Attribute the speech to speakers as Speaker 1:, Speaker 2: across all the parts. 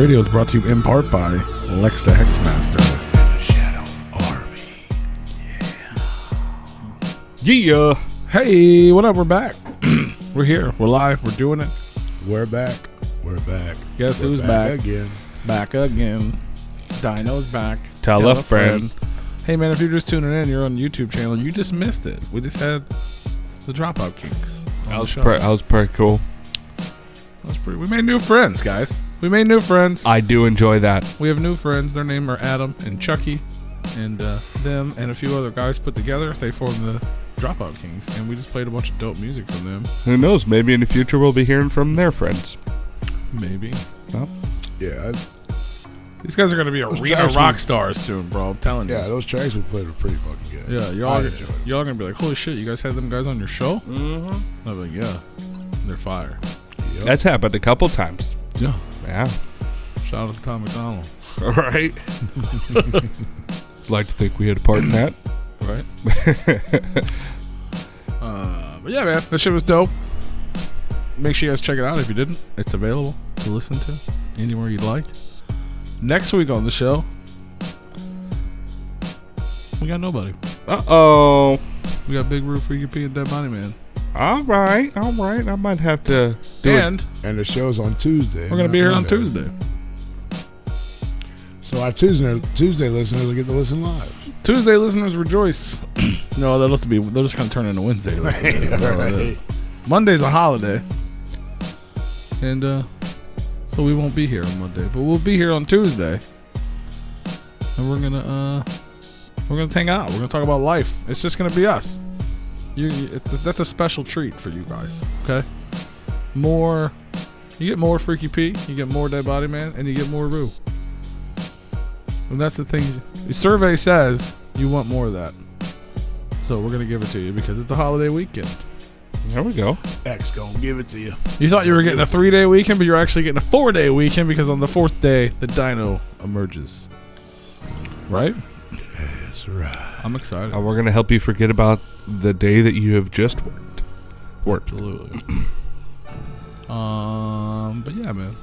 Speaker 1: Radio is brought to you in part by Lex the Hexmaster and the Shadow Army. Yeah. Hey, what up? We're back. We're here. We're live. We're doing it.
Speaker 2: We're back. We're back.
Speaker 1: Guess who's back?
Speaker 2: Again.
Speaker 1: Back again. Dino's back.
Speaker 3: Tell a friend.
Speaker 1: Hey, man, if you're just tuning in, you're on the YouTube channel. You just missed it. We just had the Dropout Kings on the show.
Speaker 3: That was pretty cool.
Speaker 1: We made new friends, guys. We made new friends.
Speaker 3: I do enjoy that.
Speaker 1: We have new friends. Their name are Adam and Chucky, and them and a few other guys put together. They formed the Dropout Kings, and we just played a bunch of dope music from them.
Speaker 3: Who knows? Maybe in the future we'll be hearing from their friends.
Speaker 1: Maybe.
Speaker 3: Well,
Speaker 2: Yeah.
Speaker 1: These guys are going to be arena rock stars soon, bro. I'm telling you.
Speaker 2: Yeah, those tracks we played were pretty fucking good.
Speaker 1: Yeah, y'all going to be like, holy shit, you guys had them guys on your show?
Speaker 3: mm-hmm.
Speaker 1: I'll be like, yeah, they're fire.
Speaker 2: Yep.
Speaker 3: That's happened a couple times.
Speaker 1: Yeah.
Speaker 3: Yeah.
Speaker 1: Shout out to Tom McDonald.
Speaker 3: All right. Like to think we had a part in that.
Speaker 1: Right? But yeah, man, that shit was dope. Make sure you guys check it out if you didn't. It's available to listen to anywhere you'd like. Next week on the show, we got nobody.
Speaker 3: Uh-oh.
Speaker 1: We got Big Roo, Freaky P, and Dead Body Man.
Speaker 3: All right. I might have to do it.
Speaker 2: And the show's on Tuesday.
Speaker 1: We're going to be here on Tuesday.
Speaker 2: So our Tuesday listeners will get to listen live.
Speaker 1: Tuesday listeners rejoice. No, they'll just kind of turn into Wednesday listeners.
Speaker 2: Right.
Speaker 1: Monday's a holiday. And so we won't be here on Monday, but we'll be here on Tuesday. And we're gonna hang out. We're gonna talk about life. It's just gonna be us. That's a special treat for you guys. Okay? You get more Freaky P, you get more Dead Body Man, and you get more Roo. And that's the thing. The survey says you want more of that. So we're gonna give it to you because it's a holiday weekend.
Speaker 3: There we go.
Speaker 2: X gonna give it to you.
Speaker 1: You thought you were getting a 3-day weekend, but you're actually getting a 4-day weekend because on the 4th day, the dino emerges. Right?
Speaker 2: That's right.
Speaker 1: I'm excited.
Speaker 3: We're going to help you forget about the day that you have just worked.
Speaker 1: Absolutely. But yeah, man.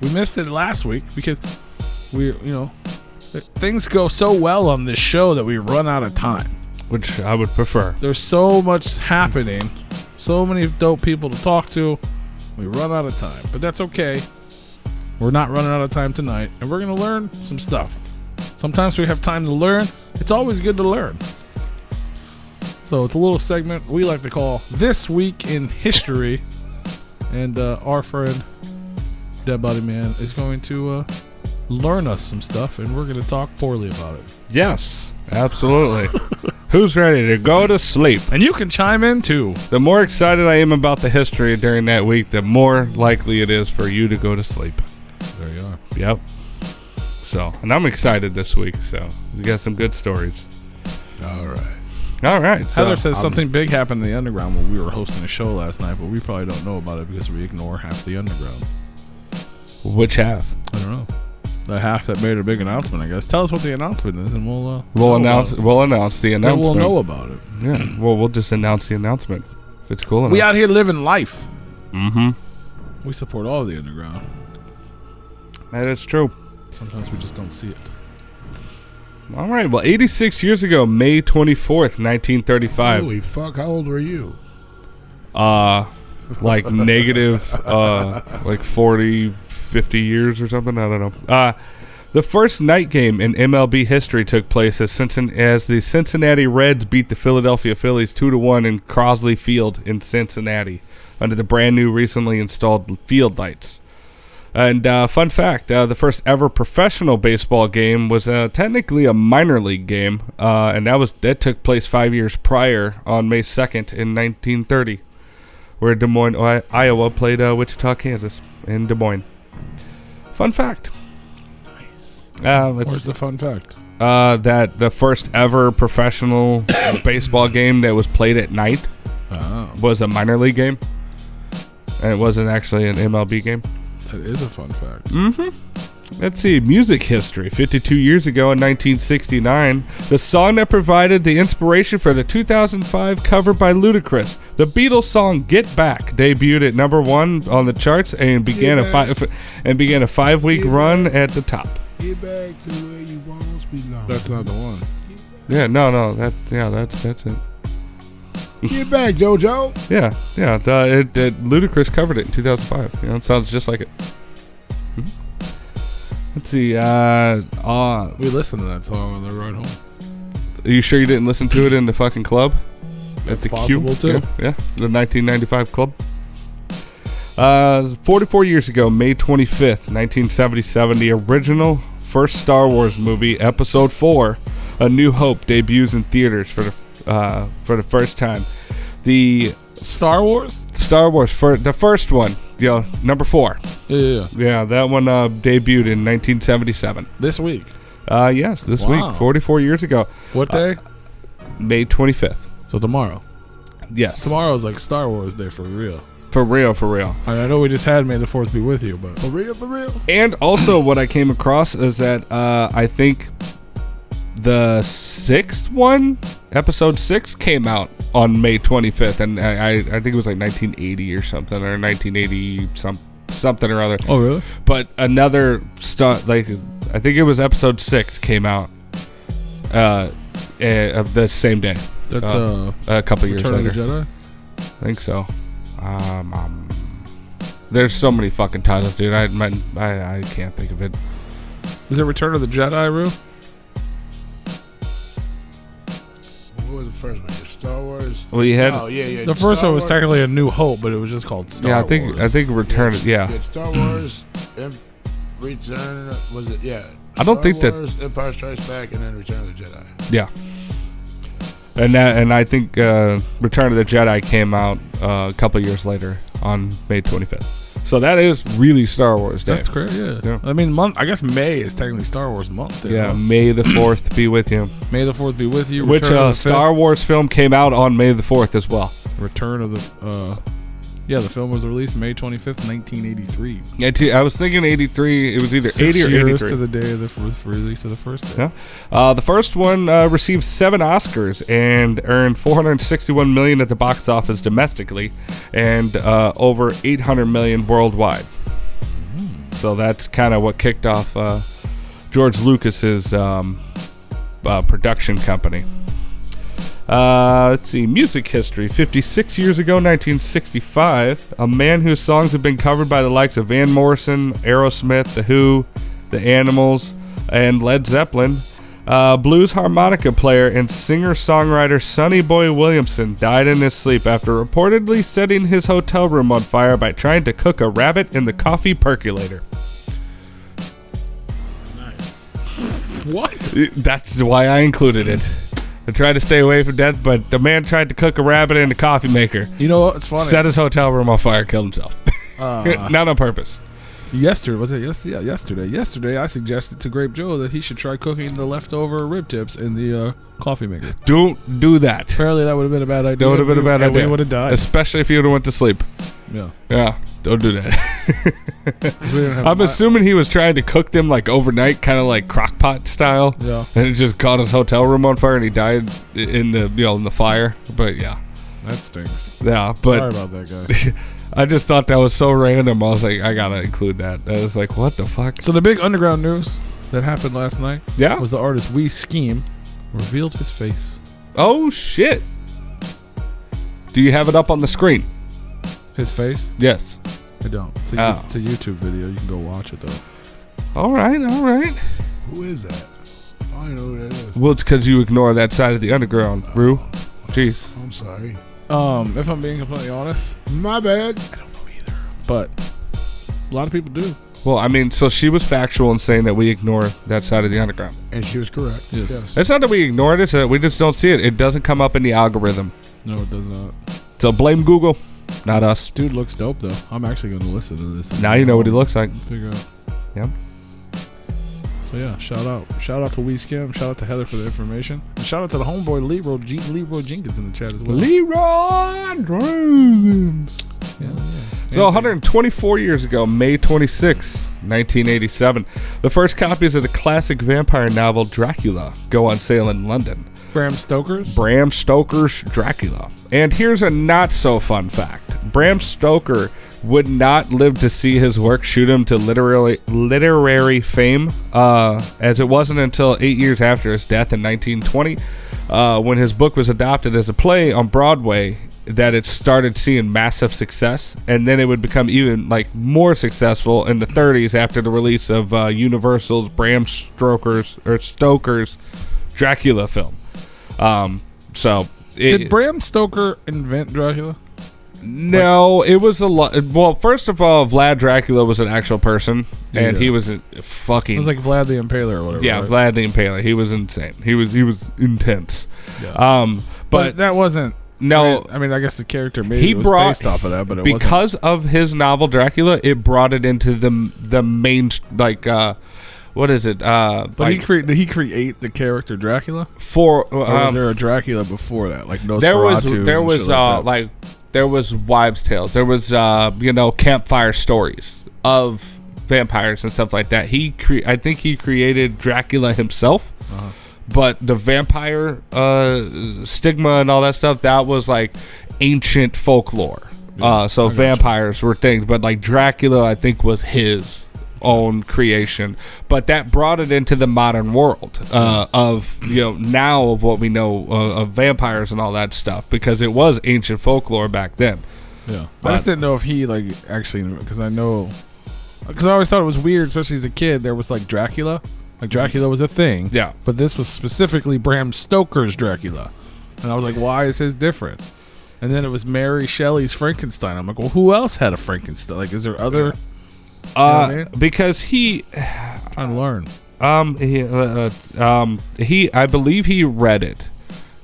Speaker 1: We missed it last week because things go so well on this show that we run out of time.
Speaker 3: Which I would prefer.
Speaker 1: There's so much happening, so many dope people to talk to. We run out of time, but that's okay. We're not running out of time tonight, and we're going to learn some stuff. Sometimes we have time to learn. It's always good to learn. So it's a little segment we like to call This Week in History, and our friend, Dead Body Man, is going to learn us some stuff, and we're going to talk poorly about it.
Speaker 3: Yes, absolutely. Who's ready to go to sleep?
Speaker 1: And you can chime in too.
Speaker 3: The more excited I am about the history during that week, the more likely it is for you to go to sleep.
Speaker 1: There you are.
Speaker 3: Yep. So, and I'm excited this week, so we got some good stories.
Speaker 2: All right.
Speaker 3: All right. So
Speaker 1: Heather says something big happened in the underground when we were hosting a show last night, but we probably don't know about it because we ignore half the underground.
Speaker 3: Which half?
Speaker 1: I don't know. The half that made a big announcement, I guess. Tell us what the announcement is, and we'll
Speaker 3: announce the announcement.
Speaker 1: Then we'll know about it.
Speaker 3: Yeah. Well, we'll just announce the announcement if it's cool enough.
Speaker 1: We out here living life.
Speaker 3: Mm-hmm.
Speaker 1: We support all of the underground.
Speaker 3: That is true.
Speaker 1: Sometimes we just don't see it.
Speaker 3: All right. Well, 86 years ago, May 24th, 1935.
Speaker 2: Holy fuck! How old were you?
Speaker 3: Like negative, like 40, 50 years or something. I don't know. The first night game in MLB history took place as the Cincinnati Reds beat the Philadelphia Phillies 2-1 in Crosley Field in Cincinnati under the brand new recently installed field lights. And fun fact, the first ever professional baseball game was technically a minor league game, and that took place 5 years prior on May 2nd in 1930, where Des Moines, Iowa played Wichita, Kansas in Des Moines. Fun fact.
Speaker 1: Where's the fun fact?
Speaker 3: That the first ever professional baseball game that was played at night was a minor league game, and it wasn't actually an MLB game.
Speaker 1: That is a fun fact.
Speaker 3: Mm-hmm. Let's see, music history. 52 years ago in 1969, the song that provided the inspiration for the 2005 cover by Ludacris, the Beatles song "Get Back," debuted at number 1 on the charts and began a 5-week run at the top.
Speaker 2: Get back to where you once belong.
Speaker 1: That's not the one.
Speaker 3: Yeah, no, that's it.
Speaker 2: Get back, JoJo.
Speaker 3: Yeah. Ludacris covered it in 2005. It sounds just like it. Let's see.
Speaker 1: We listened to that song on the ride home.
Speaker 3: Are you sure you didn't listen to it in the fucking club?
Speaker 1: That's
Speaker 3: the
Speaker 1: possible too.
Speaker 3: Yeah, the 1995 club. 44 years ago, May 25th, 1977, the original first Star Wars movie, Episode 4, A New Hope, debuts in theaters for the first time. The
Speaker 1: Star Wars
Speaker 3: for the first one, number 4.
Speaker 1: Yeah.
Speaker 3: That one debuted in 1977.
Speaker 1: This week.
Speaker 3: Yes, this week, 44 years ago.
Speaker 1: What day?
Speaker 3: May 25th.
Speaker 1: So tomorrow.
Speaker 3: Yes.
Speaker 1: Tomorrow's like Star Wars Day for real.
Speaker 3: For real.
Speaker 1: I know we just had May the 4th be with you, but
Speaker 2: For real.
Speaker 3: And also what I came across is that I think the 6th one, episode 6, came out on May 25th, and I think it was like 1980 or something, or 1980 something or other.
Speaker 1: Oh, really?
Speaker 3: But another I think it was episode 6 came out the same day.
Speaker 1: That's
Speaker 3: a couple years
Speaker 1: Return
Speaker 3: later.
Speaker 1: of the Jedi?
Speaker 3: I think so. There's so many fucking titles, dude. I can't think of it.
Speaker 1: Is it Return of the Jedi, Rue?
Speaker 2: What was the first one? Star Wars?
Speaker 3: Well, you had.
Speaker 2: Oh, yeah.
Speaker 1: The first one was technically A New Hope, but it was just called Star Wars.
Speaker 3: I think Return. Yeah.
Speaker 2: Star Wars, Return. Was it? Yeah.
Speaker 3: I don't think
Speaker 2: Star Wars, Empire Strikes Back, and then Return of the Jedi.
Speaker 3: Yeah. And I think Return of the Jedi came out a couple years later on May 25th. So that is really Star Wars Day.
Speaker 1: That's great, yeah. I mean, I guess May is technically Star Wars month.
Speaker 3: Yeah, May the 4th be with you.
Speaker 1: May the 4th be with you.
Speaker 3: Which Star Wars film came out on May the 4th as well.
Speaker 1: Return of the... the film was released May 25th, 1983.
Speaker 3: Yeah, I was thinking 83. It was either
Speaker 1: 6
Speaker 3: 80 or
Speaker 1: years
Speaker 3: 83.
Speaker 1: to the day of the release of the first day.
Speaker 3: Yeah. The first one received 7 Oscars and earned $461 million at the box office domestically, and over $800 million worldwide. So that's kind of what kicked off George Lucas's production company. Let's see, music history. 56 years ago, 1965, a man whose songs have been covered by the likes of Van Morrison, Aerosmith, The Who, The Animals, and Led Zeppelin, blues harmonica player and singer-songwriter Sonny Boy Williamson died in his sleep after reportedly setting his hotel room on fire by trying to cook a rabbit in the coffee percolator.
Speaker 1: What?
Speaker 3: That's why I included it. I tried to stay away from death, but the man tried to cook a rabbit in the coffee maker.
Speaker 1: You know what? It's funny.
Speaker 3: Set his hotel room on fire, killed himself. Not on purpose.
Speaker 1: Yesterday, I suggested to Grape Joe that he should try cooking the leftover rib tips in the coffee maker.
Speaker 3: Don't do that.
Speaker 1: Apparently, that would have been a bad idea.
Speaker 3: That would have been a bad idea.
Speaker 1: We would have died.
Speaker 3: Especially if he would have went to sleep. Yeah, don't do that. I'm assuming he was trying to cook them like overnight, kind of like crock pot style.
Speaker 1: Yeah.
Speaker 3: And it just caught his hotel room on fire and he died in the fire. But yeah.
Speaker 1: That stinks.
Speaker 3: Yeah, but
Speaker 1: sorry about that, guy.
Speaker 3: I just thought that was so random. I was like, I gotta include that. I was like, what the fuck?
Speaker 1: So the big underground news that happened last night was the artist We Scheme revealed his face.
Speaker 3: Oh, shit. Do you have it up on the screen?
Speaker 1: His face?
Speaker 3: Yes.
Speaker 1: I don't. It's a YouTube video. You can go watch it, though.
Speaker 3: All right.
Speaker 2: Who is that? I don't know who that is.
Speaker 3: Well, it's because you ignore that side of the underground, Rue. Jeez.
Speaker 2: I'm sorry.
Speaker 1: If I'm being completely honest,
Speaker 2: my bad.
Speaker 1: I don't know either. But a lot of people do.
Speaker 3: Well, I mean, so she was factual in saying that we ignore that side of the underground.
Speaker 2: And she was correct.
Speaker 1: Yes.
Speaker 3: It's not that we ignore it, it's that we just don't see it. It doesn't come up in the algorithm.
Speaker 1: No, it does not.
Speaker 3: So blame Google, not us.
Speaker 1: Dude looks dope, though. I'm actually going to listen to this.
Speaker 3: Now you know what he looks like.
Speaker 1: Figure out.
Speaker 3: Yeah.
Speaker 1: So yeah, shout out to We Skim. Shout out to Heather for the information. And shout out to the homeboy Leroy Jenkins in the chat as well.
Speaker 3: Leroy Jenkins.
Speaker 1: Yeah.
Speaker 3: So 124 years ago, May 26, 1987, the first copies of the classic vampire novel Dracula go on sale in London.
Speaker 1: Bram Stoker's?
Speaker 3: Bram Stoker's Dracula. And here's a not so fun fact. Bram Stoker would not live to see his work shoot him to literary fame, as it wasn't until 8 years after his death in 1920, when his book was adapted as a play on Broadway, that it started seeing massive success, and then it would become even like more successful in the 30s after the release of Universal's Bram Stoker's Dracula film.
Speaker 1: Did Bram Stoker invent Dracula?
Speaker 3: No, it was a lot. Well, first of all, Vlad Dracula was an actual person, and he was a fucking.
Speaker 1: It was like Vlad the Impaler or whatever.
Speaker 3: Yeah,
Speaker 1: right?
Speaker 3: Vlad the Impaler. He was insane. He was intense.
Speaker 1: Yeah. But that wasn't.
Speaker 3: No,
Speaker 1: I mean, I guess the character maybe was based off of that, but it
Speaker 3: because of his novel Dracula, it brought it into the main what is it?
Speaker 1: But did he create the character Dracula?
Speaker 3: Or
Speaker 1: was there a Dracula before that? Like
Speaker 3: Nosferatu? There was wives' tales. There was campfire stories of vampires and stuff like that. I think he created Dracula himself. But the vampire stigma and all that stuff, that was like ancient folklore. So vampires were things, but like Dracula, I think, was his own creation. But that brought it into the modern world of now of what we know of vampires and all that stuff, because it was ancient folklore back then.
Speaker 1: Yeah, I just didn't know if he actually, because I always thought it was weird, especially as a kid. There was like Dracula. Like Dracula was a thing.
Speaker 3: Yeah.
Speaker 1: But this was specifically Bram Stoker's Dracula. And I was like, why is his different? And then it was Mary Shelley's Frankenstein. I'm like, well, who else had a Frankenstein? Like, is there other? You know what I mean?
Speaker 3: Because he
Speaker 1: trying to learn.
Speaker 3: I believe he read it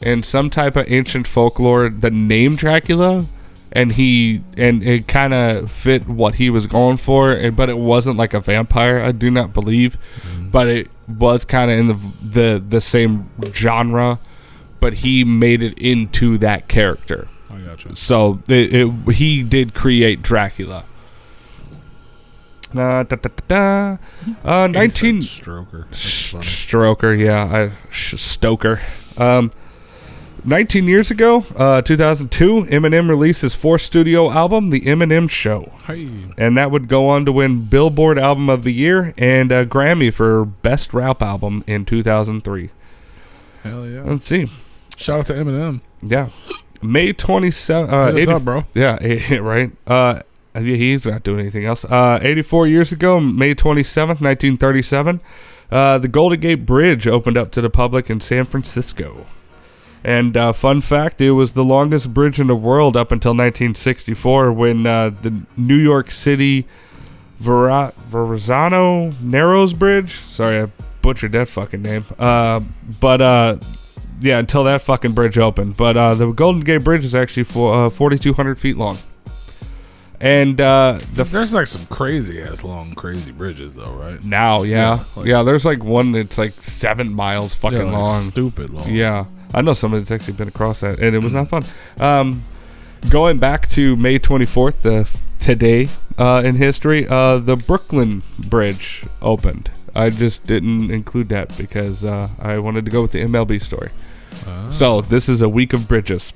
Speaker 3: in some type of ancient folklore, the name Dracula, and it kind of fit what he was going for, but it wasn't like a vampire, I do not believe, but it was kind of in the same genre, but he made it into that character.
Speaker 1: I gotcha.
Speaker 3: So he did create Dracula. 19
Speaker 1: Stroker.
Speaker 3: Stroker, yeah, Stoker. 19 years ago, 2002, Eminem released his fourth studio album, The Eminem Show.
Speaker 1: Hey.
Speaker 3: And that would go on to win Billboard Album of the Year and a Grammy for Best Rap Album in 2003.
Speaker 1: Hell yeah.
Speaker 3: Let's see.
Speaker 1: Shout out to Eminem.
Speaker 3: Yeah. May 27th.
Speaker 1: What's up, bro?
Speaker 3: Yeah, right. He's not doing anything else. 84 years ago, May 27th, 1937, the Golden Gate Bridge opened up to the public in San Francisco. And fun fact, it was the longest bridge in the world up until 1964, when the New York City Verrazano Narrows Bridge. Sorry, I butchered that fucking name. Yeah, until that fucking bridge opened. But the Golden Gate Bridge is actually 4,200 feet long. And
Speaker 1: there's like some crazy bridges though, right?
Speaker 3: Now, yeah. There's like one that's like 7 miles fucking long.
Speaker 1: Stupid long.
Speaker 3: Yeah. I know somebody that's actually been across that, and it was not fun. Going back to May 24th, today in history, the Brooklyn Bridge opened. I just didn't include that because I wanted to go with the MLB story. So this is a week of bridges.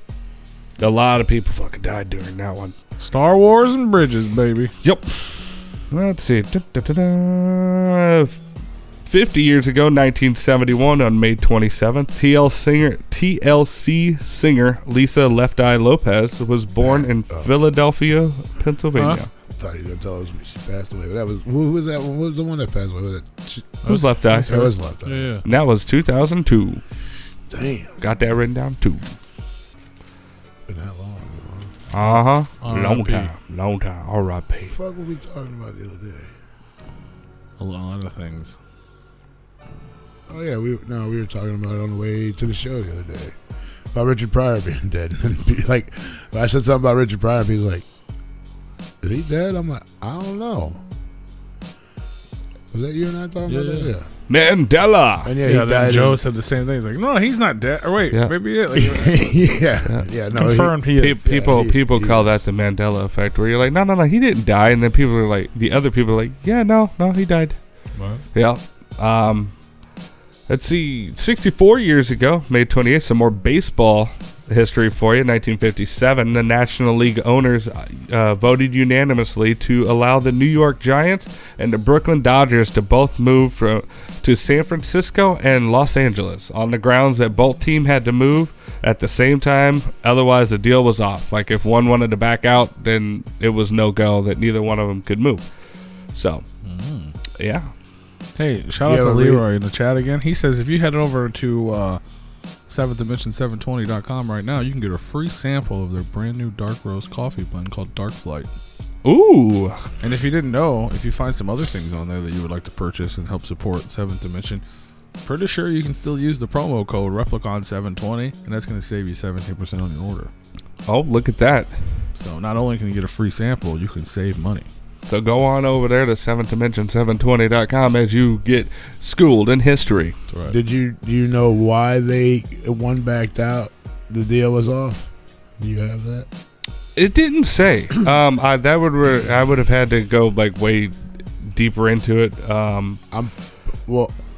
Speaker 3: A lot of people fucking died during that one.
Speaker 1: Star Wars and bridges, baby.
Speaker 3: Yep. Let's see. 50 years ago, 1971, on May 27th, TLC singer Lisa Left Eye Lopez was born in Philadelphia, Pennsylvania.
Speaker 2: I thought you were going to tell us she passed away. That was, who was that one? What was the one that passed away?
Speaker 3: Who's Left Eye?
Speaker 2: That was Left Eye.
Speaker 1: Yeah.
Speaker 3: And that was 2002.
Speaker 2: Damn.
Speaker 3: Got that written down, too.
Speaker 2: Been that long.
Speaker 3: Uh-huh.
Speaker 1: R.I.P.
Speaker 3: Long time. R.I.P.
Speaker 2: What the fuck were we talking about the other day?
Speaker 1: A lot of things.
Speaker 2: Oh yeah, we were talking about it on the way to the show the other day about Richard Pryor being dead, and like, I said something about Richard Pryor, and he's like, "Is he dead?" I'm like, "I don't know." Was that you and I talking about that? Yeah.
Speaker 3: Mandela.
Speaker 2: And yeah,
Speaker 1: Yeah,
Speaker 2: he
Speaker 1: then
Speaker 2: died.
Speaker 1: Joe said the same thing. He's like, no, he's not dead. Or wait,
Speaker 3: Yeah.
Speaker 1: maybe it. Like,
Speaker 2: yeah. No,
Speaker 1: confirmed he is.
Speaker 3: People
Speaker 2: he
Speaker 3: call
Speaker 2: is.
Speaker 3: that the Mandela effect, where you're like, no, he didn't die, and then people are like, the other people are like, yeah, no, he died.
Speaker 1: What?
Speaker 3: Yeah. Let's see. 64 years ago, May 28th, some more baseball history for you. 1957, the National League owners voted unanimously to allow the New York Giants and the Brooklyn Dodgers to both move to San Francisco and Los Angeles on the grounds that both teams had to move at the same time. Otherwise, the deal was off. Like, if one wanted to back out, then it was no go that neither one of them could move. So, yeah.
Speaker 1: Hey, shout out to Leroy in the chat again. He says if you head over to 7thdimension720.com right now, you can get a free sample of their brand new dark roast coffee blend called Dark Flight.
Speaker 3: Ooh.
Speaker 1: And if you didn't know, if you find some other things on there that you would like to purchase and help support 7th Dimension, pretty sure you can still use the promo code Replicon720, and that's going to save you 17% on your order.
Speaker 3: Oh, look at that.
Speaker 1: So not only can you get a free sample, you can save money.
Speaker 3: So go on over there to 7thdimension720.com as you get schooled in history.
Speaker 1: That's right.
Speaker 2: Do you know why one backed out? The deal was off. Do you have that?
Speaker 3: It didn't say. I would have had to go like way deeper into it.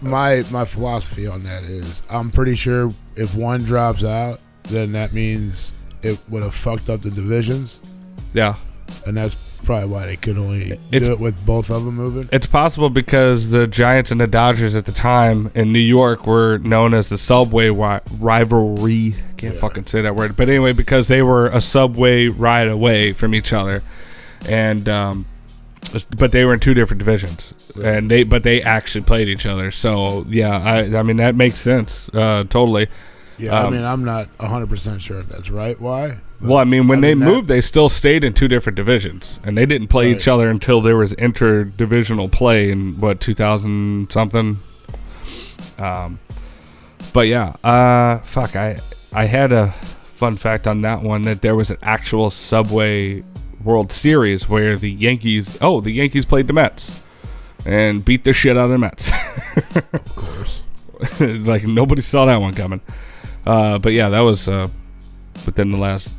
Speaker 2: My philosophy on that is I'm pretty sure if one drops out, then that means it would have fucked up the divisions,
Speaker 3: Yeah.
Speaker 2: and that's probably why they could only do it with both of them moving.
Speaker 3: It's possible because the Giants and the Dodgers at the time in New York were known as the subway rivalry. Can't fucking say that word. But anyway, because they were a subway ride away from each other. And but they were in two different divisions. And they actually played each other. So, yeah, I mean that makes sense. Totally.
Speaker 2: Yeah, I mean, I'm not 100% sure if that's right. Why?
Speaker 3: Well, I mean, when they moved, they still stayed in two different divisions, and they didn't play each other until there was interdivisional play in 2000 something. But yeah, I had a fun fact on that one that there was an actual Subway World Series where the Yankees played the Mets and beat the shit out of the Mets.
Speaker 2: Of course.
Speaker 3: Like nobody saw that one coming. But yeah, that was within the last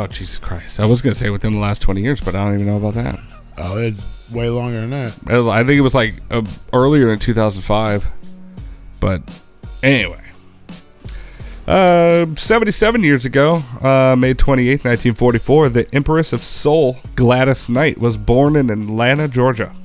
Speaker 3: Jesus Christ. I was going to say within the last 20 years, but I don't even know about that.
Speaker 2: Oh, it's way longer than that.
Speaker 3: I think it was like earlier in 2005. But anyway. 77 years ago, May 28th, 1944, the Empress of Soul, Gladys Knight, was born in Atlanta, Georgia.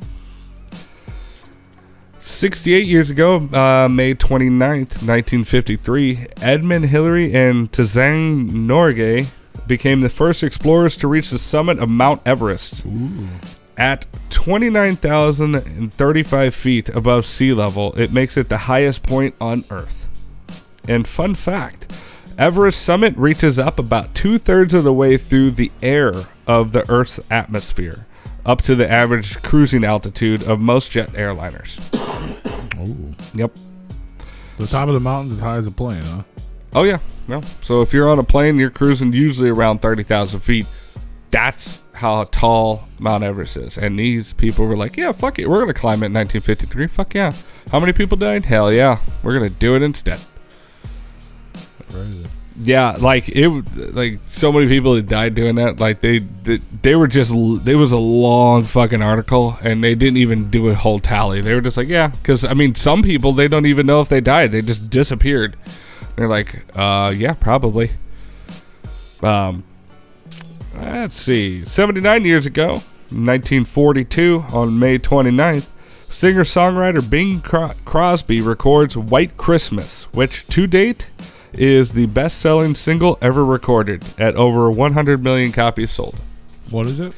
Speaker 3: 68 years ago, May 29th, 1953, Edmund Hillary and Tenzing Norgay became the first explorers to reach the summit of Mount Everest.
Speaker 1: Ooh.
Speaker 3: At 29,035 feet above sea level, it makes it the highest point on Earth. And fun fact, Everest summit reaches up about 2/3 of the way through the air of the Earth's atmosphere, up to the average cruising altitude of most jet airliners.
Speaker 1: Ooh.
Speaker 3: Yep.
Speaker 1: The top of the mountain's as high as a plane, huh?
Speaker 3: Oh, yeah. Yeah. So if you're on a plane, you're cruising usually around 30,000 feet. That's how tall Mount Everest is. And these people were like, yeah, fuck it. We're going to climb it in 1953. Fuck yeah. How many people died? Hell yeah. We're going to do it instead.
Speaker 1: Crazy.
Speaker 3: Yeah, like so many people that died doing that. Like they were just, it was a long fucking article, and they didn't even do a whole tally. They were just like, yeah, because I mean, some people they don't even know if they died. They just disappeared. They're like, yeah, probably. Let's see, 79 years ago, 1942, on May 29th, singer-songwriter Bing Crosby records "White Christmas," which to date is the best-selling single ever recorded at over 100 million copies sold.
Speaker 1: What is it?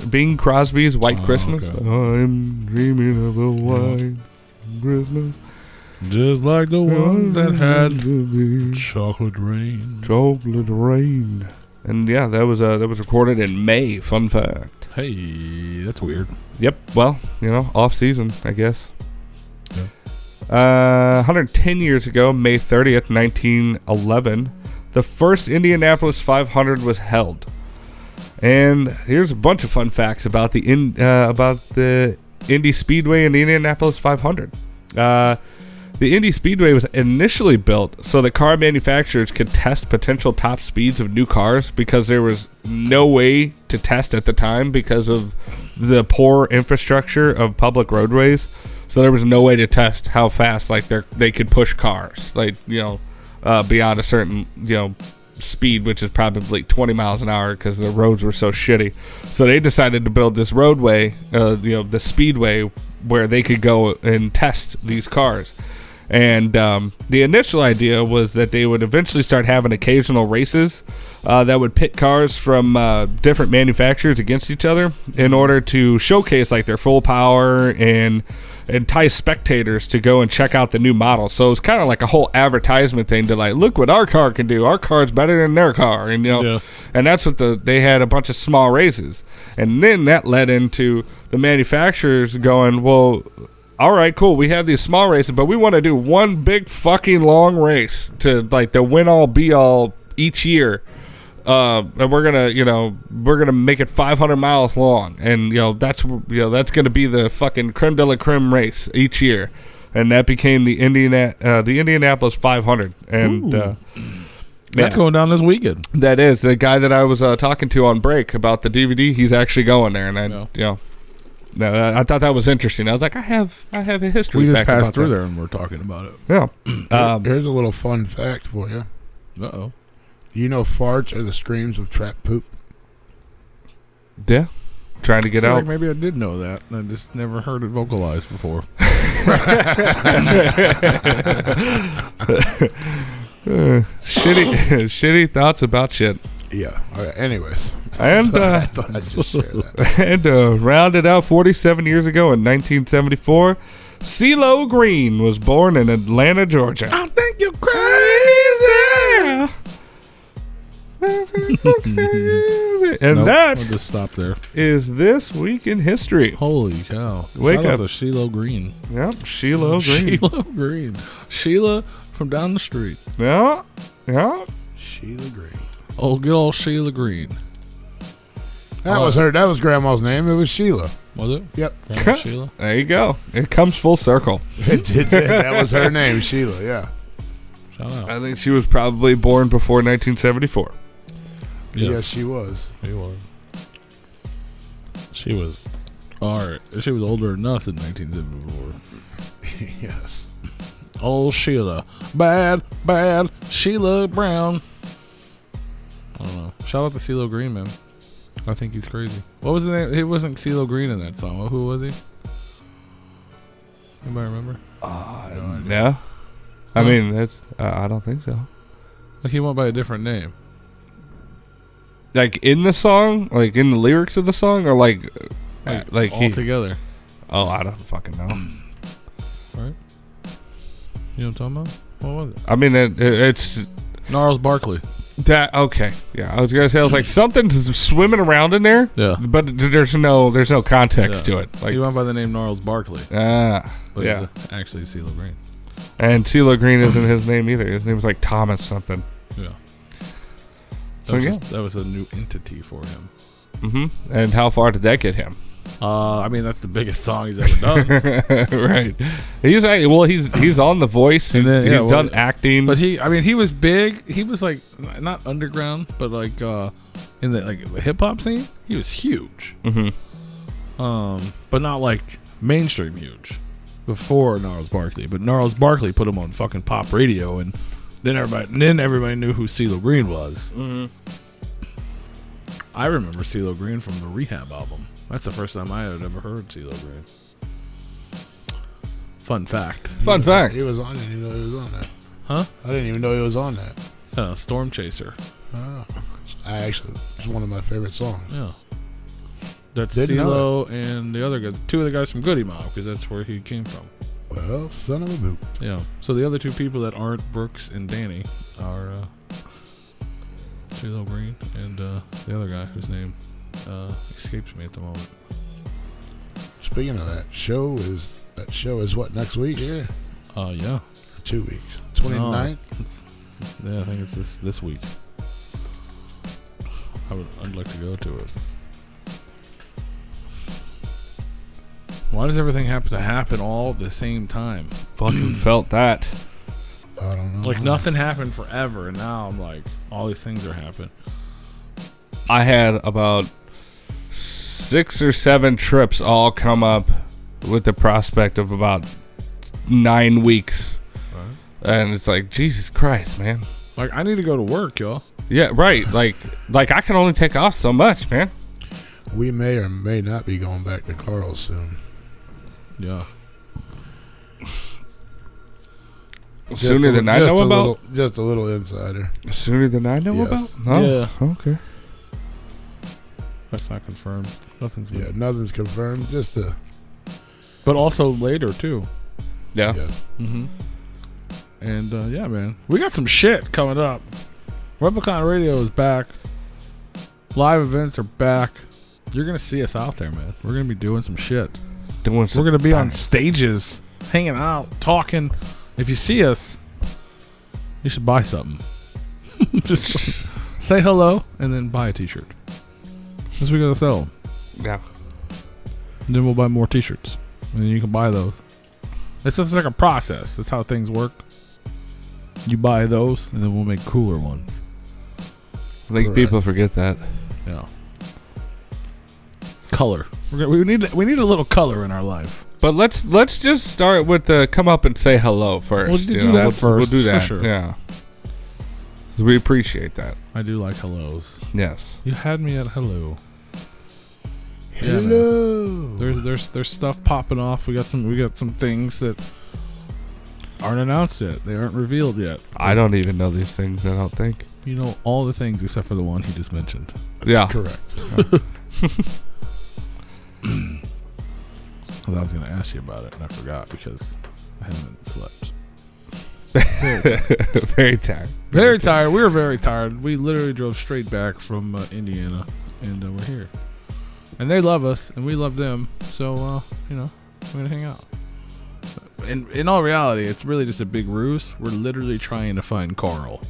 Speaker 3: Bing Crosby's "White Christmas."
Speaker 1: Okay.
Speaker 3: I'm dreaming of a white Christmas,
Speaker 1: just like the ones that had chocolate rain.
Speaker 3: chocolate rain. And yeah, that was recorded in May. Fun fact.
Speaker 1: Hey, that's weird.
Speaker 3: Yep. Well, off season, I guess.
Speaker 1: Yeah.
Speaker 3: 110 years ago, May 30th, 1911, the first Indianapolis 500 was held. And here's a bunch of fun facts about the Indy Speedway and the Indianapolis 500. The Indy Speedway was initially built so that car manufacturers could test potential top speeds of new cars because there was no way to test at the time because of the poor infrastructure of public roadways. So there was no way to test how fast they could push cars, beyond a certain speed, which is probably 20 miles an hour because the roads were so shitty. So they decided to build this roadway, the speedway, where they could go and test these cars. And the initial idea was that they would eventually start having occasional races that would pit cars from different manufacturers against each other in order to showcase their full power and entice spectators to go and check out the new model. So it was kind of like a whole advertisement thing to look what our car can do. Our car's better than their car, and and that's what they had a bunch of small races, and then that led into the manufacturers going, well, all right, cool. We have these small races, but we want to do one big fucking long race to the win all be all each year. And we're gonna make it 500 miles long, and that's gonna be the fucking creme de la creme race each year, and that became the Indianapolis 500, and
Speaker 1: that's going down this weekend.
Speaker 3: That is the guy that I was talking to on break about the DVD. He's actually going there, and I thought that was interesting. I was like, I have a history.
Speaker 1: We just passed through there, and we're talking about it.
Speaker 3: Yeah.
Speaker 2: Here's a little fun fact for you.
Speaker 1: Uh-oh.
Speaker 2: You know farts are the screams of trap poop?
Speaker 3: Yeah. Trying to get out.
Speaker 1: Maybe I did know that. I just never heard it vocalized before.
Speaker 3: Shitty thoughts about shit.
Speaker 2: Yeah. All right. Anyways.
Speaker 3: And
Speaker 2: I thought I'd just share that.
Speaker 3: And rounded out 47 years ago in 1974, CeeLo Green was born in Atlanta, Georgia.
Speaker 1: I think you're crazy.
Speaker 3: And that
Speaker 1: I'll just stop there.
Speaker 3: is this week in history.
Speaker 1: Holy cow.
Speaker 3: Wake
Speaker 1: Shout out
Speaker 3: up.
Speaker 1: to CeeLo Green.
Speaker 3: Yep, CeeLo Green.
Speaker 1: CeeLo Green. Sheila from down the street.
Speaker 3: Yeah.
Speaker 2: Sheila Green.
Speaker 1: Oh, good old Sheila Green.
Speaker 2: That was her. That was Grandma's name. It was Sheila.
Speaker 1: Was it?
Speaker 2: Yep.
Speaker 1: Grandma Sheila?
Speaker 3: There you go. It comes full circle.
Speaker 2: It did. That was her name, Sheila. Yeah.
Speaker 1: Shout out.
Speaker 3: I think she was probably born before 1974.
Speaker 2: Yes, she was.
Speaker 1: She was. She was. All right. She was older than us in 1974.
Speaker 2: Yes.
Speaker 1: Old Sheila. Bad Sheila Brown. I don't know. Shout out to CeeLo Green, man. I think he's crazy. What was the name? He wasn't CeeLo Green in that song. Who was he? Anybody remember?
Speaker 3: No. I mean, that's, I don't think so.
Speaker 1: Like he went by a different name.
Speaker 3: Like in the song? Like in the lyrics of the song? Or like
Speaker 1: all together.
Speaker 3: Oh, I don't fucking know.
Speaker 1: Right? You know what I'm talking about? What was it?
Speaker 3: I mean, it's...
Speaker 1: Gnarls Barkley.
Speaker 3: That okay, yeah. I was gonna say, I was like, something's swimming around in there.
Speaker 1: Yeah,
Speaker 3: but there's no context to it. Like
Speaker 1: he went by the name Gnarls Barkley.
Speaker 3: But
Speaker 1: yeah, actually CeeLo Green.
Speaker 3: And CeeLo Green isn't his name either. His name's like Thomas something.
Speaker 1: Yeah.
Speaker 3: So
Speaker 1: that was a new entity for him.
Speaker 3: Mm-hmm. And how far did that get him?
Speaker 1: I mean, that's the biggest song he's ever done.
Speaker 3: Right. He's on The Voice. He's done acting.
Speaker 1: But he was big. He was like not underground, but like in the hip hop scene, he was huge.
Speaker 3: Mm-hmm.
Speaker 1: But not like mainstream huge before Gnarls Barkley. But Gnarls Barkley put him on fucking pop radio, and then everybody knew who CeeLo Green was.
Speaker 3: Mm-hmm.
Speaker 1: I remember CeeLo Green from the Rehab album. That's the first time I had ever heard CeeLo Green. Fun fact.
Speaker 2: He was on. I didn't even know he was on that.
Speaker 1: Huh?
Speaker 2: I didn't even know he was on that.
Speaker 1: Storm Chaser.
Speaker 2: Oh. It's one of my favorite songs.
Speaker 1: Yeah. That's
Speaker 2: Didn't know
Speaker 1: CeeLo and the other guys. Two of the guys from Goody Mob, because that's where he came from.
Speaker 2: Well, son of a boot.
Speaker 1: Yeah. So the other two people that aren't Brooks and Danny are CeeLo Green and the other guy whose name escapes me at the moment.
Speaker 2: Speaking of that show is what, next week here?
Speaker 1: Yeah.
Speaker 2: 2 weeks. 29th?
Speaker 1: I think it's this week. I'd like to go to it. Why does everything have to happen all at the same time?
Speaker 3: Fucking felt that.
Speaker 2: I don't know.
Speaker 1: Like nothing happened forever, and now I'm like, all these things are happening.
Speaker 3: I had about 6 or 7 trips all come up with the prospect of about 9 weeks. Right. And it's like, Jesus Christ, man.
Speaker 1: Like, I need to go to work, y'all.
Speaker 3: Yeah, right. Like I can only take off so much, man.
Speaker 2: We may or may not be going back to Carl soon.
Speaker 1: Yeah.
Speaker 3: Sooner than I know about?
Speaker 2: Just a little insider.
Speaker 3: Sooner than I know about? Oh,
Speaker 1: yeah.
Speaker 3: Okay.
Speaker 1: That's not confirmed. Nothing's
Speaker 2: Yeah, nothing's confirmed. Just a...
Speaker 1: But also later, too.
Speaker 3: Yeah.
Speaker 1: Mm-hmm. And, yeah, man. We got some shit coming up. Replicon Radio is back. Live events are back. You're going to see us out there, man. We're going to be doing some shit. We're going to be on stages, hanging out, talking. If you see us, you should buy something. Just say hello and then buy a t-shirt. That's what we're going to sell them.
Speaker 3: Yeah.
Speaker 1: And then we'll buy more t-shirts. And then you can buy those. It's just like a process. That's how things work. You buy those, and then we'll make cooler ones.
Speaker 3: I think people forget that.
Speaker 1: Yeah. Color. We need a little color in our life.
Speaker 3: But let's just start with the come up and say hello first.
Speaker 1: We'll do that first.
Speaker 3: We'll do that.
Speaker 1: For sure.
Speaker 3: Yeah. We appreciate that.
Speaker 1: I do like hellos.
Speaker 3: Yes.
Speaker 1: You had me at hello.
Speaker 2: Hello.
Speaker 1: Yeah, there's stuff popping off. We got some things that aren't announced yet. They aren't revealed yet.
Speaker 3: I don't even know these things, I don't think.
Speaker 1: You know all the things except for the one he just mentioned.
Speaker 3: Yeah.
Speaker 2: Correct.
Speaker 1: I was going to ask you about it, and I forgot because I haven't slept.
Speaker 3: Very tired.
Speaker 1: Very tired. We were very tired. We literally drove straight back from Indiana, and we're here. And they love us, and we love them. So, we're going to hang out. In all reality, it's really just a big ruse. We're literally trying to find Carl.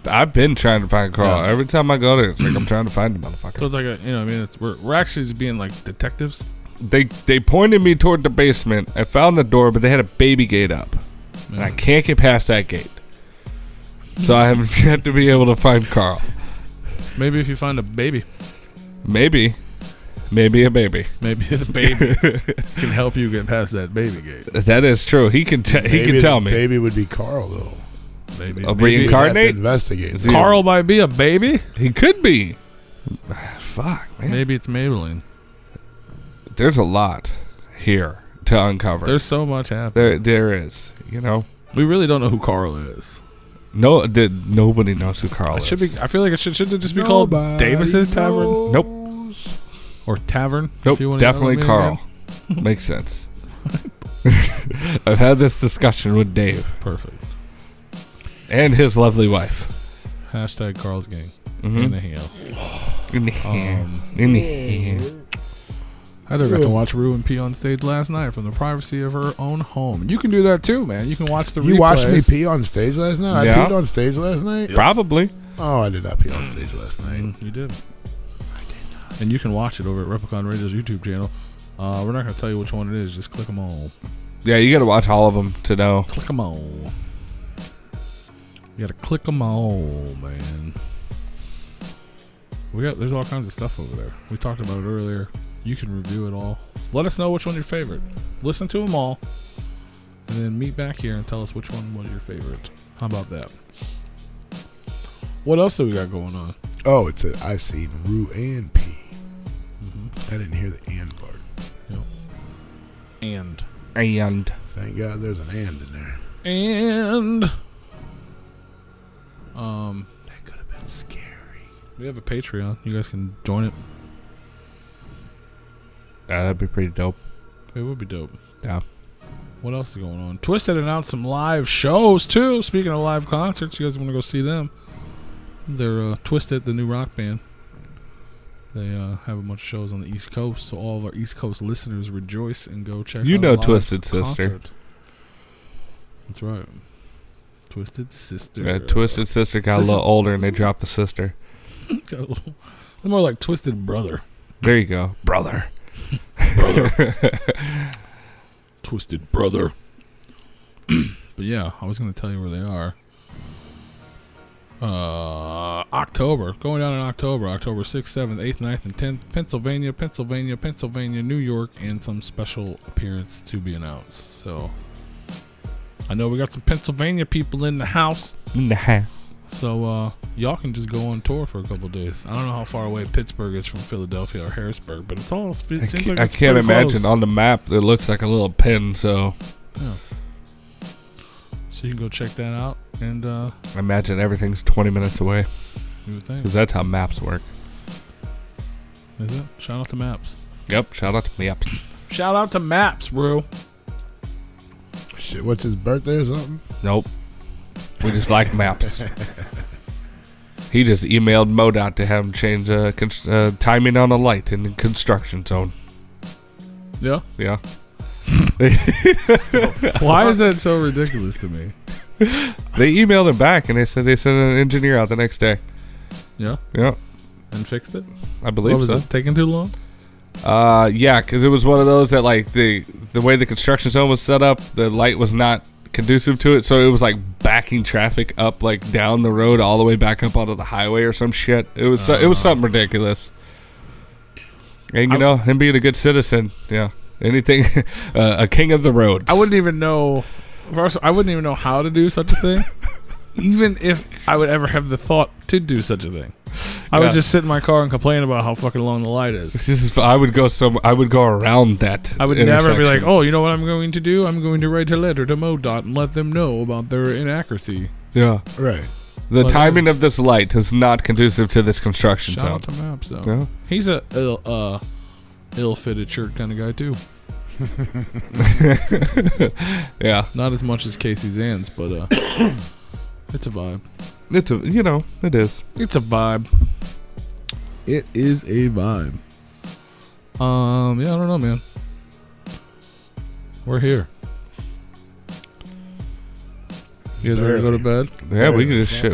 Speaker 3: I've been trying to find Carl.
Speaker 1: Yeah.
Speaker 3: Every time I go there, it's like I'm trying to find the motherfucker.
Speaker 1: So it's like we're actually just being like detectives.
Speaker 3: They pointed me toward the basement. I found the door, but they had a baby gate up. And I can't get past that gate. So I have yet to be able to find Carl.
Speaker 1: Maybe if you find a baby.
Speaker 3: Maybe a baby.
Speaker 1: Maybe the baby can help you get past that baby gate.
Speaker 3: That is true. He can tell me.
Speaker 2: Baby would be Carl though.
Speaker 1: Maybe
Speaker 3: reincarnate.
Speaker 2: Investigate.
Speaker 1: Carl might be a baby.
Speaker 3: He could be. Fuck, man.
Speaker 1: Maybe it's Maybelline.
Speaker 3: There's a lot here to uncover.
Speaker 1: There's so much happening.
Speaker 3: There is.
Speaker 1: We really don't know who Carl is.
Speaker 3: Nobody knows who Carl is.
Speaker 1: I feel like it should just be called Davis's Tavern.
Speaker 3: Nope.
Speaker 1: Or Tavern.
Speaker 3: Nope. Definitely Carl. Makes sense. I've had this discussion with Dave.
Speaker 1: Perfect.
Speaker 3: And his lovely wife.
Speaker 1: Hashtag Carl's Gang.
Speaker 3: Mm-hmm.
Speaker 1: In the hell. Heather got to watch Rue and pee on stage last night from the privacy of her own home. You can do that too, man. You can watch the replays.
Speaker 2: You watched me pee on stage last night?
Speaker 3: Yeah.
Speaker 2: I peed on stage last night?
Speaker 3: Probably.
Speaker 2: Oh, I did not pee on stage last night.
Speaker 1: You did. I did not. And you can watch it over at Replicon Radio's YouTube channel. We're not going to tell you which one it is. Just click them all.
Speaker 3: Yeah, you got to watch all of them to know.
Speaker 1: Click them all. You got to click them all, man. There's all kinds of stuff over there. We talked about it earlier. You can review it all. Let us know which one's your favorite. Listen to them all. And then meet back here and tell us which one was your favorite. How about that? What else do we got going on?
Speaker 2: Oh, it said I seen Rue and P. Mm-hmm. I didn't hear the and part.
Speaker 1: Yep. And.
Speaker 2: Thank God there's an and in there.
Speaker 1: And.
Speaker 2: That could have been scary.
Speaker 1: We have a Patreon. You guys can join it.
Speaker 3: That'd be pretty dope.
Speaker 1: It would be dope.
Speaker 3: Yeah.
Speaker 1: What else is going on? Twisted announced some live shows too. Speaking of live concerts, you guys want to go see them? They're Twisted, the new rock band. They have a bunch of shows on the East Coast, so all of our East Coast listeners rejoice and go check out a live
Speaker 3: Twisted
Speaker 1: concert.
Speaker 3: Sister.
Speaker 1: That's right. Twisted Sister.
Speaker 3: Yeah, Twisted Sister got a little older and they dropped the sister.
Speaker 1: They're more like Twisted Brother.
Speaker 3: There you go. Brother.
Speaker 1: Twisted brother. But yeah, I was going to tell you where they are. October. Going down in October 6th, 7th, 8th, 9th, and 10th. Pennsylvania, New York, and some special appearance to be announced. So, I know we got some Pennsylvania people in the house. So, y'all can just go on tour for a couple days. I don't know how far away Pittsburgh is from Philadelphia or Harrisburg, but it's all.
Speaker 3: I can't imagine. On the map, it looks like a little pin, so.
Speaker 1: Yeah. So you can go check that out. And,
Speaker 3: I imagine everything's 20 minutes away.
Speaker 1: You would think.
Speaker 3: Because that's how maps work.
Speaker 1: Is it? Shout out to Maps.
Speaker 3: Yep, shout out to Maps.
Speaker 1: Shout out to Maps, bro.
Speaker 2: Shit, what's his birthday or something?
Speaker 3: Nope. We just like Maps. He just emailed MoDOT to have him change timing on a light in the construction zone.
Speaker 1: Yeah?
Speaker 3: Yeah.
Speaker 1: Why is that so ridiculous to me?
Speaker 3: They emailed him back and they said they sent an engineer out the next day.
Speaker 1: Yeah?
Speaker 3: Yeah.
Speaker 1: And fixed it?
Speaker 3: I believe
Speaker 1: What was
Speaker 3: so.
Speaker 1: it taking too long?
Speaker 3: Yeah, because it was one of those that like the way the construction zone was set up, the light was not conducive to it, so it was like backing traffic up like down the road all the way back up onto the highway or some shit. It was something ridiculous. And you know, him being a good citizen, yeah, anything, a king of the roads.
Speaker 1: I wouldn't even know. First, I wouldn't even know how to do such a thing, even if I would ever have the thought to do such a thing. I would just sit in my car and complain about how fucking long the light is.
Speaker 3: I would go around that.
Speaker 1: I would never be like, oh, you know what I'm going to do? I'm going to write a letter to MoDOT and let them know about their inaccuracy.
Speaker 3: Yeah,
Speaker 2: right.
Speaker 3: The timing of this light is not conducive to this construction zone.
Speaker 1: Shout out to Maps, though.
Speaker 3: Yeah.
Speaker 1: He's a ill-fitted shirt kind of guy too.
Speaker 3: Yeah,
Speaker 1: not as much as Casey Zans, but it's a vibe.
Speaker 3: it is.
Speaker 1: It's a vibe. It is a vibe. Yeah, I don't know, man. We're here. You guys ready to go to bed?
Speaker 3: Yeah, we can just shut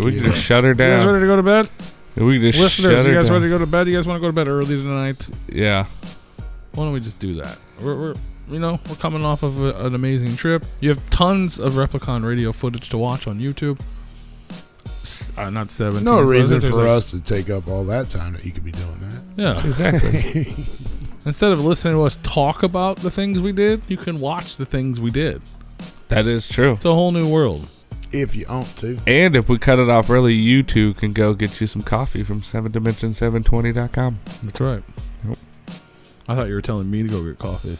Speaker 3: her down.
Speaker 1: You guys ready to go to bed?
Speaker 3: Yeah, we can just
Speaker 1: Listeners,
Speaker 3: shut her
Speaker 1: you guys
Speaker 3: down.
Speaker 1: ready to go to bed? You guys want to go to bed early tonight?
Speaker 3: Yeah.
Speaker 1: Why don't we just do that? We're coming off of an amazing trip. You have tons of Replicon radio footage to watch on YouTube. Not 17.
Speaker 2: No reason for us to take up all that time that you could be doing that.
Speaker 1: Yeah,
Speaker 3: Exactly.
Speaker 1: instead of listening to us talk about the things we did, you can watch the things we did.
Speaker 3: That is true.
Speaker 1: It's a whole new world.
Speaker 2: If you want to.
Speaker 3: And if we cut it off early, you two can go get you some coffee from 7dimension720.com.
Speaker 1: That's right.
Speaker 3: Yep.
Speaker 1: I thought you were telling me to go get coffee.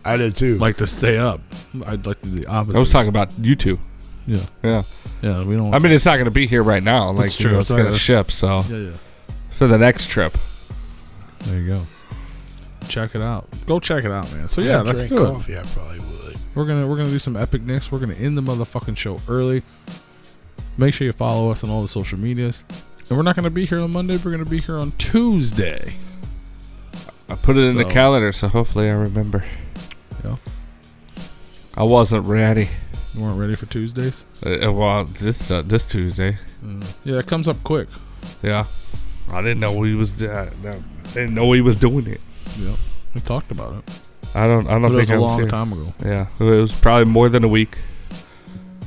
Speaker 2: I did too.
Speaker 1: Like to stay up. I'd like to do the opposite.
Speaker 3: I was talking about you two.
Speaker 1: Yeah.
Speaker 3: Yeah.
Speaker 1: Yeah, we don't.
Speaker 3: I mean, it's not going to be here right now. Like,
Speaker 1: That's true.
Speaker 3: it's going to ship, so.
Speaker 1: Yeah.
Speaker 3: For the next trip.
Speaker 1: There you go. Check it out. Go check it out, man. So yeah, let's do
Speaker 2: coffee,
Speaker 1: it.
Speaker 2: I probably would.
Speaker 1: We're gonna do some epicness. We're gonna end the motherfucking show early. Make sure you follow us on all the social medias. And we're not gonna be here on Monday. We're gonna be here on Tuesday.
Speaker 3: I put it in the calendar, so hopefully I remember.
Speaker 1: Yeah.
Speaker 3: I wasn't ready.
Speaker 1: You weren't ready for Tuesdays?
Speaker 3: Well, this Tuesday.
Speaker 1: Yeah, it comes up quick.
Speaker 3: Yeah. I didn't know he was. I didn't know he was doing it.
Speaker 1: Yeah, we talked about it.
Speaker 3: I don't
Speaker 1: But
Speaker 3: think
Speaker 1: it was a
Speaker 3: I was
Speaker 1: long
Speaker 3: here.
Speaker 1: time ago.
Speaker 3: Yeah, it was probably more than a week.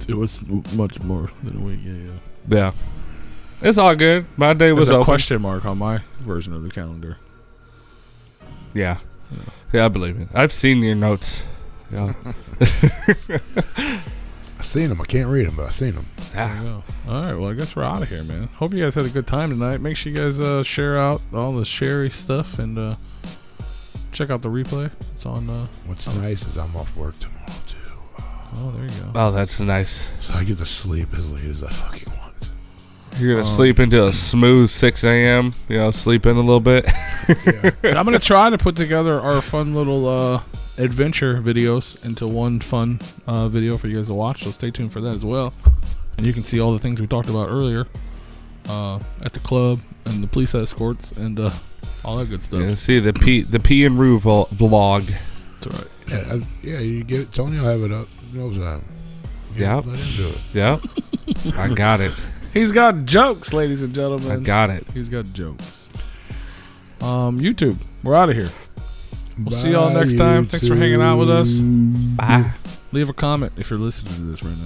Speaker 1: It was much more than a week. Yeah.
Speaker 3: Yeah, it's all good. My day was
Speaker 1: There's a
Speaker 3: open.
Speaker 1: question mark on my version of the calendar.
Speaker 3: Yeah, I believe it. I've seen your notes. Yeah.
Speaker 2: I seen them. I can't read them, but I seen them.
Speaker 1: There you go. All right, well, I guess we're out of here, man. Hope you guys had a good time tonight. Make sure you guys share out all the Sherry stuff and check out the replay. It's on.
Speaker 2: What's nice is I'm off work tomorrow too.
Speaker 1: Oh, there you go.
Speaker 3: Oh, that's nice.
Speaker 2: So I get to sleep as late as I fucking want.
Speaker 3: You're gonna sleep into a smooth 6 a.m. Sleep in a little bit.
Speaker 2: Yeah.
Speaker 1: I'm gonna try to put together our fun little adventure videos into one fun video for you guys to watch. So stay tuned for that as well. And you can see all the things we talked about earlier at the club and the police escorts and all that good stuff.
Speaker 3: Yeah, see the P and Rue vlog.
Speaker 1: That's right.
Speaker 2: Yeah, you get it. Tony will have it up. Knows that.
Speaker 3: Yep.
Speaker 2: Let him do it.
Speaker 3: Yep. I got it.
Speaker 1: He's got jokes, ladies and gentlemen.
Speaker 3: I got it.
Speaker 1: He's got jokes. YouTube, we're out of here. We'll see y'all next time. Thanks for hanging out with us.
Speaker 3: Bye.
Speaker 1: Leave a comment if you're listening to this right now.